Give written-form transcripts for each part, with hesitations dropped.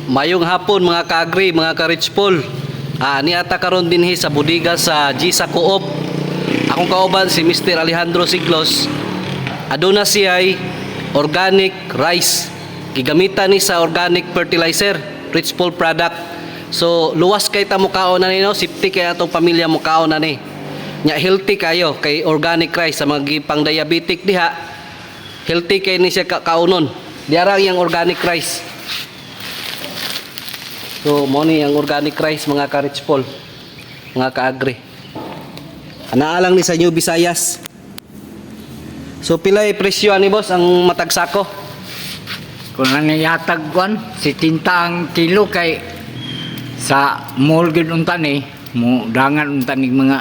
Mayong hapon mga ka-agri, mga ka-rich Paul. Niata karon dinhi sa bodega sa Gisa Co-op. Akong kauban si Mr. Alejandro Siglos. Aduna siya ay organic rice. Gigamitan ni sa organic fertilizer, Rich Paul product. So luwas kay ta mo kaon na ni, no? Safety kay atong pamilya mo kaon na ni. Nya healthy kayo kay organic rice sa mga pang diabetic diha. Healthy kay ni siya kaunon. Diarang yang organic rice. So, mo ni ang organic rice mga ka-Rich Paul, mga ka-agri. Anaalang ni sa New Visayas. So, pilay presyo ani boss ang matag sako? Kung nangyatag kwan, si tinta ang kilo kay sa mall gid unta ni, mo dangan unta ni mga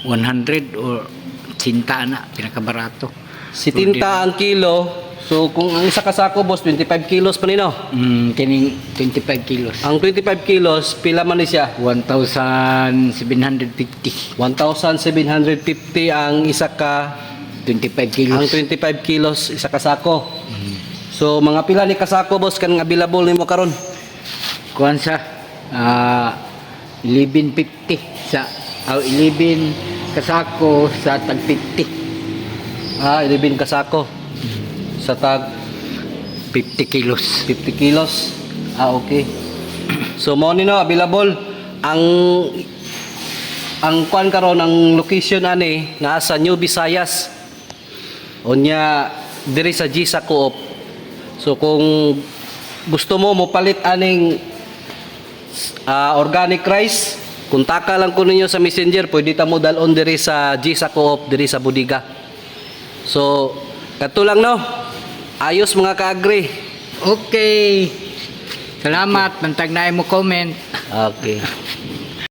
100 or tinta na pinakabarato. Si tinta ang kilo. So, kung ang isa ka sako boss, 25 kilos pa nino? Kining 25 kilos. Ang 25 kilos, pila man ni siya? 1,750. 1,750 ang isa ka 25 kilos. ang 25 kilos isa ka sako. So mga pila ni kasako boss kan available nimo karon? Kuan sa 1150 sa 11 kasako sa tag 50. 11 kasako. Sa tag 50 kilos. 50 kilos. Okay. So mo ni no available ang kuan karon ang location ani naa sa New Visayas. Unya diri sa Gisa Co-op. So kung gusto mo palit aning organic rice, kuntaka lang ko ninyo sa Messenger, pwede ta mo dalon diri sa Gisa Co-op diri sa bodega. So kato lang no. Ayos mga ka-agri. Okay. Salamat. Bantag na mo comment. Okay.